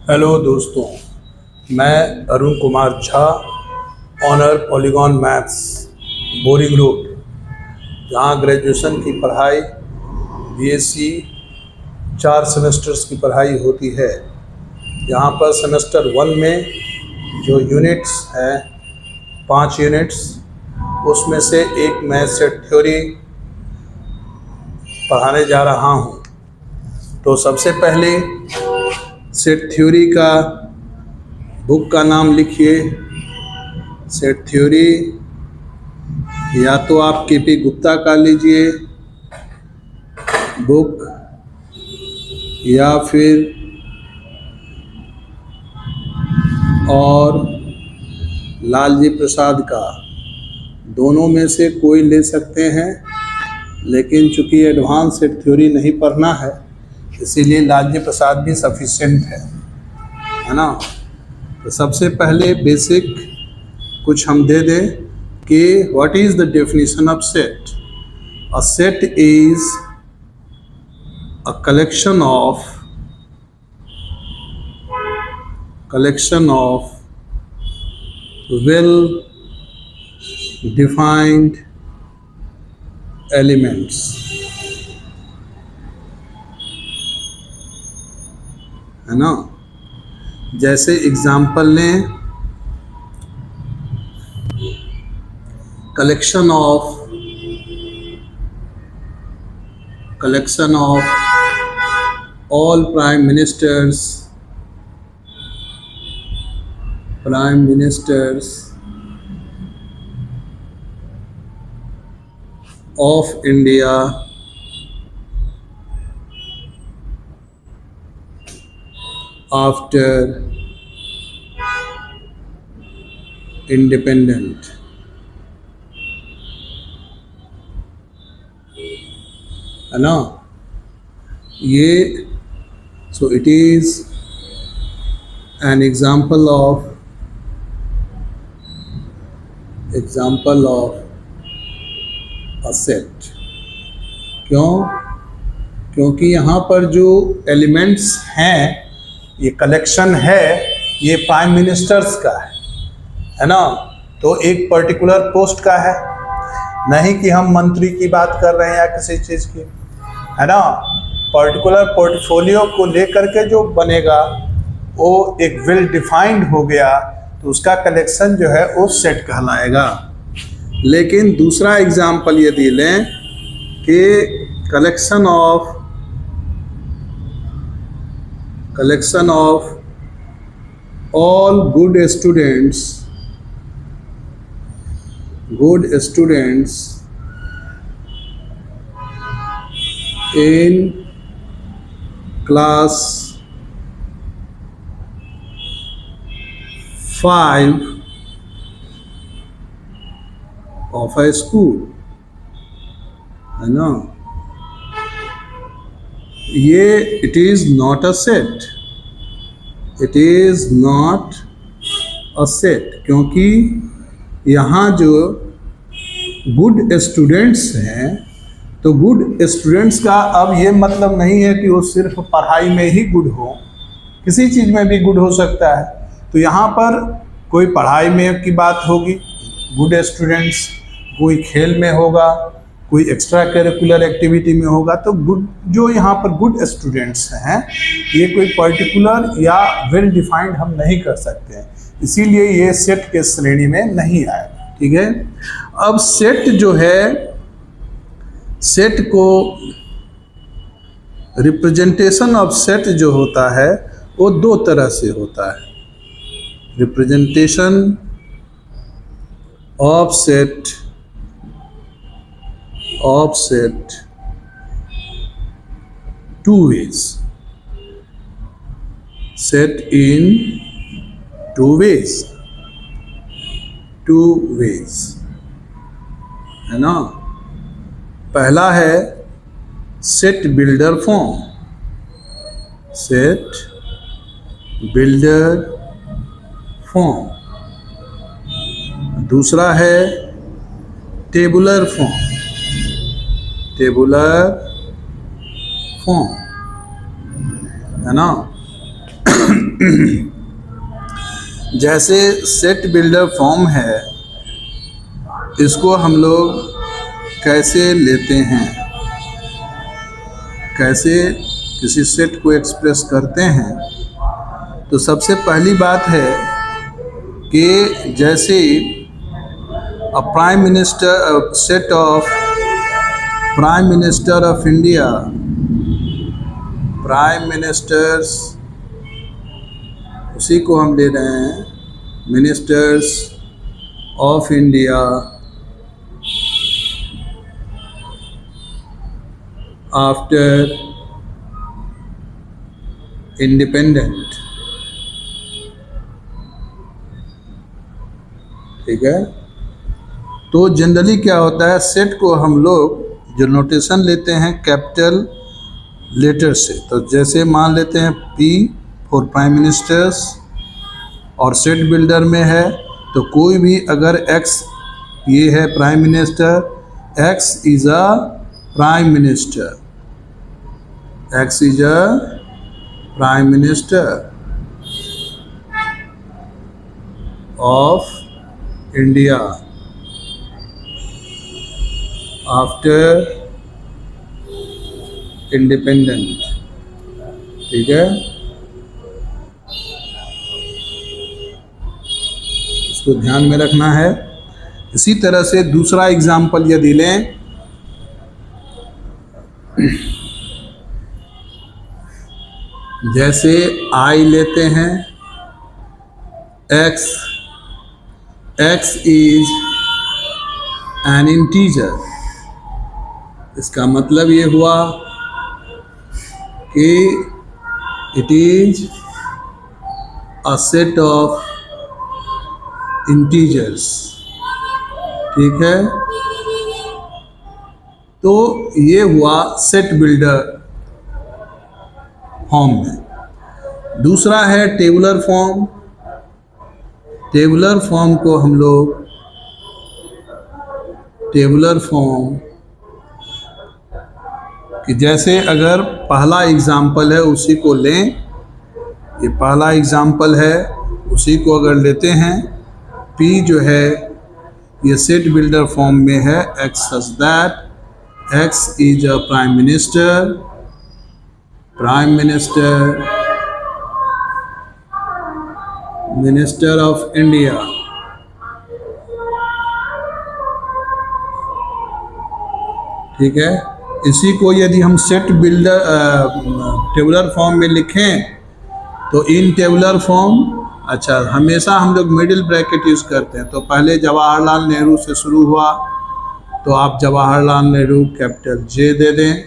Hello दोस्तों, मैं Arun Kumar Jha, owner Polygon Maths, boring road, जहाँ ग्रेजुएशन की पढ़ाई बीएससी 4 सेमेस्टर्स की पढ़ाई होती है। यहाँ पर सेमेस्टर 1 में जो यूनिट्स हैं 5 यूनिट्स, उसमें से एक मैं सेट थ्योरी पढ़ाने जा रहा हूँ। तो सबसे पहले सेट थ्योरी का बुक का नाम लिखिए। सेट थ्योरी या तो आप केपी गुप्ता का लीजिए बुक, या फिर और लालजी प्रसाद का, दोनों में से कोई ले सकते हैं। लेकिन चूंकि एडवांस सेट थ्योरी नहीं पढ़ना है, इसीलिए लालजी प्रसाद भी सफिशिएंट है ना। तो सबसे पहले बेसिक कुछ हम दे दें कि what is the definition of set. A set is a collection of well defined elements, है ना। जैसे एग्जाम्पल लें, collection of all prime ministers of India after independent, है ना। ये so it is an example of a set. क्योंकि यहाँ पर जो एलिमेंट्स हैं, ये कलेक्शन है, ये प्राइम मिनिस्टर्स का है ना। तो एक पर्टिकुलर पोस्ट का है, नहीं कि हम मंत्री की बात कर रहे हैं या किसी चीज़ की, है ना। पर्टिकुलर पोर्टफोलियो को लेकर के जो बनेगा वो एक वेल डिफाइंड हो गया, तो उसका कलेक्शन जो है वो सेट कहलाएगा। लेकिन दूसरा एग्जाम्पल यदि लें कि collection of all good students in class 5 of a school, है ना। ये it is not a set, क्योंकि यहाँ जो गुड स्टूडेंट्स हैं, तो गुड स्टूडेंट्स का अब ये मतलब नहीं है कि वो सिर्फ पढ़ाई में ही गुड हो, किसी चीज़ में भी गुड हो सकता है। तो यहाँ पर कोई पढ़ाई में की बात होगी, गुड स्टूडेंट्स, कोई खेल में होगा, कोई एक्स्ट्रा करिकुलर एक्टिविटी में होगा। तो गुड जो यहाँ पर गुड स्टूडेंट्स हैं, ये कोई पर्टिकुलर या वेल डिफाइंड हम नहीं कर सकते हैं, इसीलिए ये सेट के श्रेणी में नहीं आएगा। ठीक है। अब सेट जो है, सेट को रिप्रेजेंटेशन ऑफ सेट जो होता है वो 2 तरह से होता है। Representation of set 2 ways, set in 2 ways, है ना। पहला है सेट बिल्डर फॉर्म, दूसरा है टेबुलर फॉर्म, है ना। जैसे सेट बिल्डर फॉर्म है, इसको हम लोग कैसे लेते हैं, कैसे किसी सेट को एक्सप्रेस करते हैं। तो सबसे पहली बात है कि जैसे a prime minister, set of prime minister of India, prime ministers, उसी को हम ले रहे हैं, ministers of India after independent. ठीक है। तो जनरली क्या होता है, सेट को हम लोग जो नोटेशन लेते हैं कैपिटल लेटर से, तो जैसे मान लेते हैं P फॉर प्राइम मिनिस्टर्स, और सेट बिल्डर में है तो कोई भी अगर X ये है prime minister, X is a prime minister, X is a prime minister of India after independent. ठीक है, इसको ध्यान में रखना है। इसी तरह से दूसरा एग्जाम्पल यदि लें, जैसे I लेते हैं, X इज एन इंटीजर। इसका मतलब ये हुआ कि it is a set of integers. ठीक है, तो ये हुआ सेट बिल्डर फॉर्म में। दूसरा है टेबुलर फॉर्म। टेबुलर फॉर्म को हम लोग, टेबुलर फॉर्म कि जैसे अगर पहला एग्जाम्पल है उसी को लें, ये पहला एग्जाम्पल है उसी को अगर लेते हैं, P जो है ये सेट बिल्डर फॉर्म में है, X such that X is a prime minister, prime minister, minister of India. ठीक है, इसी को यदि हम सेट बिल्डर टेबुलर फॉर्म में लिखें तो इन टेबुलर फॉर्म, अच्छा हमेशा हम लोग मिडिल ब्रैकेट यूज़ करते हैं, तो पहले जवाहरलाल नेहरू से शुरू हुआ तो आप जवाहरलाल नेहरू कैपिटल J दे दें,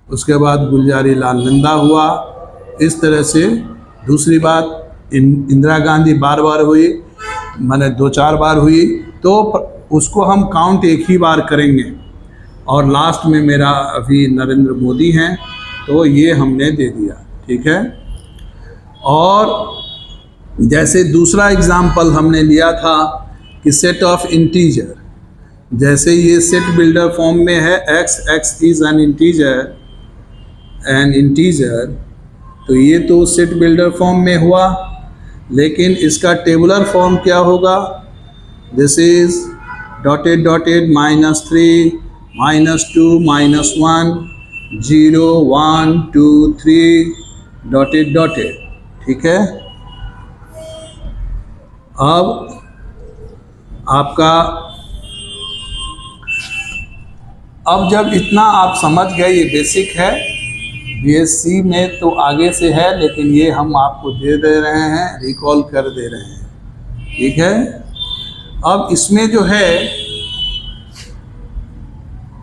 उसके बाद गुलजारी लाल नंदा हुआ। इस तरह से दूसरी बात इंदिरा गांधी बार बार हुई, माने 2-4 बार हुई, तो उसको हम काउंट एक ही बार करेंगे। और लास्ट में मेरा अभी नरेंद्र मोदी हैं, तो ये हमने दे दिया। ठीक है, और जैसे दूसरा एग्जाम्पल हमने लिया था कि सेट ऑफ इंटीजर, जैसे ये सेट बिल्डर फॉर्म में है, X इज एन इंटीजर, तो ये तो सेट बिल्डर फॉर्म में हुआ, लेकिन इसका टेबुलर फॉर्म क्या होगा, this is dotted dotted -3 -2 -1 0 1 2 3 dotted dotted. ठीक है, अब आपका, अब जब इतना आप समझ गए, ये बेसिक है, BSc में तो आगे से है, लेकिन ये हम आपको दे रहे हैं, रिकॉल कर दे रहे हैं। ठीक है, अब इसमें जो है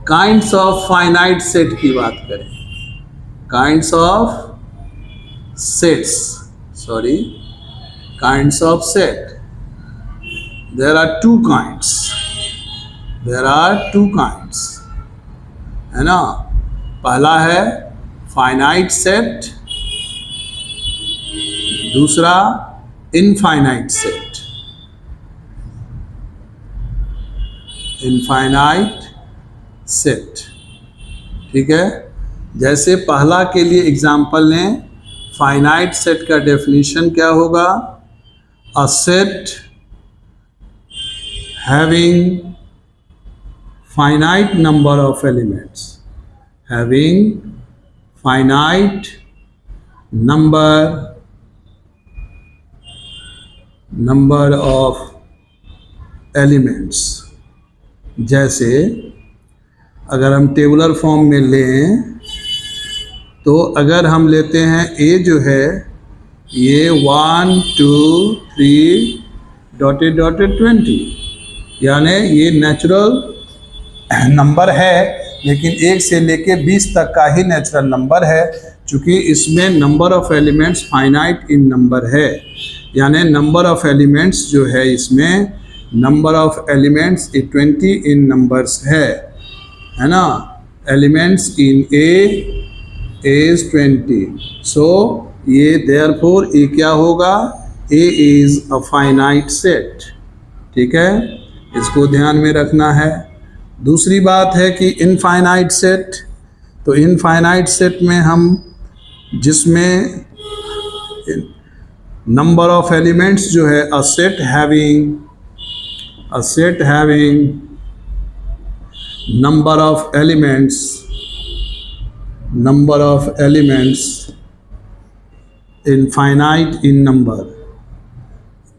काइंड्स ऑफ फाइनाइट सेट की बात करें, kinds of sets, sorry, kinds of set. There are two kinds, there are two kinds, है ना। पहला है फाइनाइट सेट, दूसरा इनफाइनाइट सेट। इनफाइनाइट सेट, ठीक है। जैसे पहला के लिए एग्जाम्पल लें, फाइनाइट सेट का डेफिनेशन क्या होगा? A set having finite number of elements, having finite number of elements. जैसे अगर हम टेबुलर फॉर्म में लें तो अगर हम लेते हैं ए जो है ये 1 2 3 डॉटेड डॉटेड 20, यानी ये नेचुरल नंबर है, लेकिन 1 से लेके 20 तक का ही नेचुरल नंबर है, चूँकि इसमें number of elements finite in number है। यानी नंबर ऑफ एलिमेंट्स जो है इसमें number of elements 20 in numbers है ना। एलिमेंट्स इन ए इज 20, सो ये देयरफॉर ए क्या होगा? A is a finite set. ठीक है, इसको ध्यान में रखना है। दूसरी बात है कि इनफाइनाइट सेट, तो इनफाइनाइट सेट में हम जिसमें नंबर ऑफ एलिमेंट्स जो है a set having number of elements infinite in number,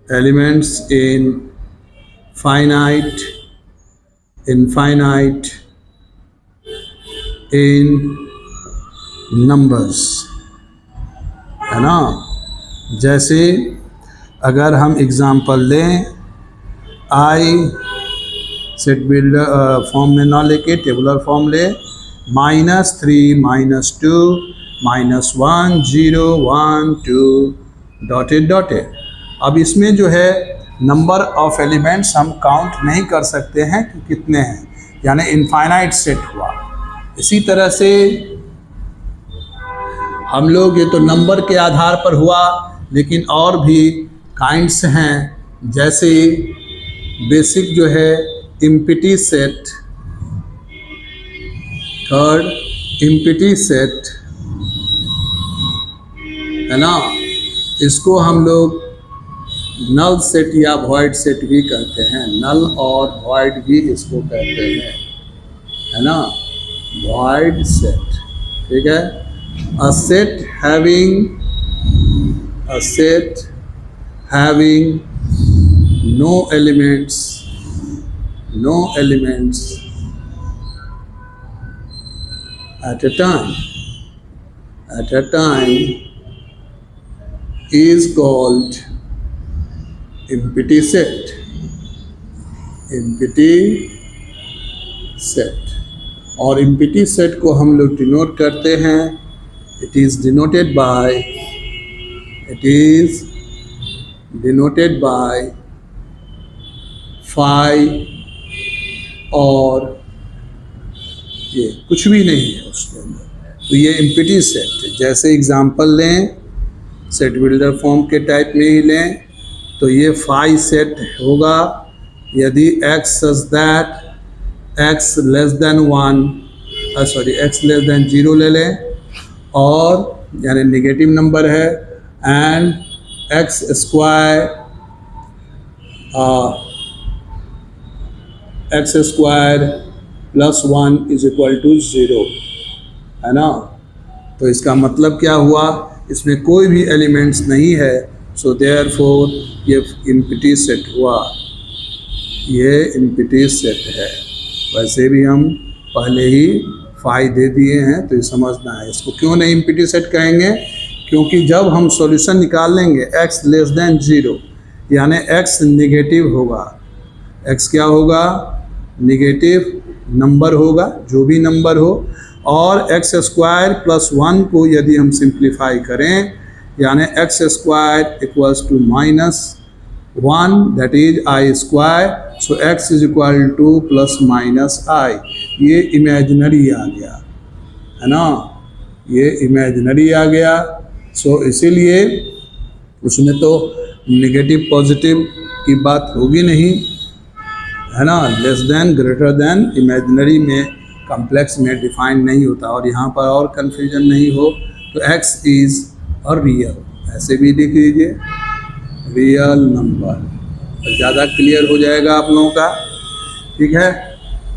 elements infinite in numbers, है ना। जैसे अगर हम एग्जांपल लें, आई सेट बिल्डर फॉर्म में ना लेके टेबुलर फॉर्म ले, -3 -2 -1 0 1 2 डॉटेड डॉटेड। अब इसमें जो है नंबर ऑफ एलिमेंट्स हम काउंट नहीं कर सकते हैं कि कितने हैं, यानी इनफाइनाइट सेट हुआ। इसी तरह से हम लोग ये तो नंबर के आधार पर हुआ, लेकिन और भी काइंड्स हैं, जैसे बेसिक जो है empty set, third empty set है ना। इसको हम लोग नल सेट या वॉइड सेट भी कहते हैं, नल और वॉइड भी इसको कहते हैं, है ना, वॉइड सेट। ठीक है, a set having no elements at a time is called empty set, और empty set को हम लोग डिनोट करते हैं, it is denoted by phi, और ये कुछ भी नहीं है उसके अंदर, तो ये इम्पिटी सेट। जैसे एग्जांपल लें, सेट बिल्डर फॉर्म के टाइप में ही लें, तो ये फाई सेट होगा यदि x such that x less than 0 ले लें, और यानी नेगेटिव नंबर है, and x square plus 1 is equal to 0, है ना। तो इसका मतलब क्या हुआ? इसमें कोई भी एलिमेंट्स नहीं है, सो देयरफॉर ये इम्पिटी सेट हुआ, ये इम्पिटी सेट है। वैसे भी हम पहले ही फाई दे दिए हैं, तो ये समझना है। इसको क्यों नहीं इम्पिटी सेट कहेंगे? क्योंकि जब हम सॉल्यूशन निकाल लेंगे x लेस देन 0, यानी x नेगेटिव होगा। x क्या होगा? नेगेटिव नंबर होगा, जो भी नंबर हो, और x स्क्वायर प्लस 1 को यदि हम सिंप्लीफाई करें, यानी x square equals to -1 that is i square, so x is equal to plus minus i। ये इमेजिनरी आ गया, है ना, ये इमेजिनरी आ गया। सो इसीलिए उसमें तो नेगेटिव पॉजिटिव की बात होगी नहीं, है ना। Less than greater than imaginary में कॉम्प्लेक्स में डिफाइन नहीं होता। और यहाँ पर और कन्फ्यूजन नहीं हो, तो x इज़ और रियल, ऐसे भी लिख लीजिए रियल नंबर, तो ज़्यादा क्लियर हो जाएगा आप लोगों का। ठीक है,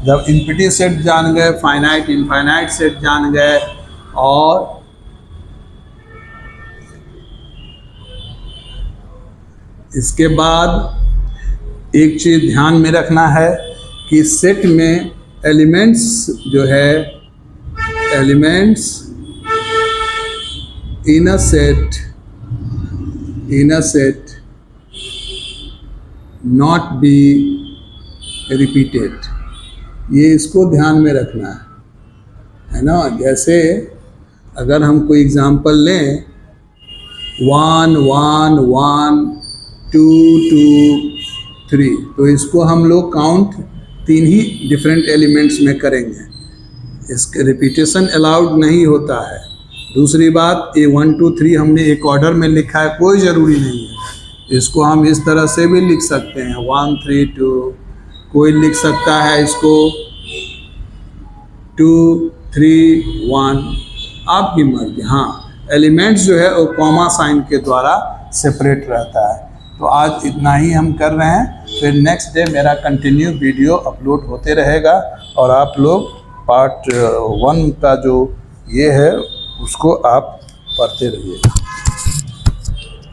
जब इनफिनिटी सेट जान गए, फाइनाइट इनफाइनाइट सेट जान गए, और इसके बाद एक चीज़ ध्यान में रखना है कि सेट में एलिमेंट्स जो है, elements in a set not be repeated, ये इसको ध्यान में रखना है ना। जैसे अगर हम कोई एग्जांपल लें 1 1 1 2 2 3, तो इसको हम लोग काउंट 3 ही डिफरेंट एलिमेंट्स में करेंगे, इसके रिपीटेशन अलाउड नहीं होता है। दूसरी बात, ये 1 2 3 हमने एक ऑर्डर में लिखा है, कोई ज़रूरी नहीं है, इसको हम इस तरह से भी लिख सकते हैं 1 3 2, कोई लिख सकता है इसको 2 3 1, आपकी मर्जी। हाँ, एलिमेंट्स जो है वो कॉमा साइन के द्वारा सेपरेट रहता है। तो आज इतना ही हम कर रहे हैं, फिर नेक्स्ट डे मेरा कंटिन्यू वीडियो अपलोड होते रहेगा, और आप लोग पार्ट 1 का जो ये है उसको आप पढ़ते रहिए।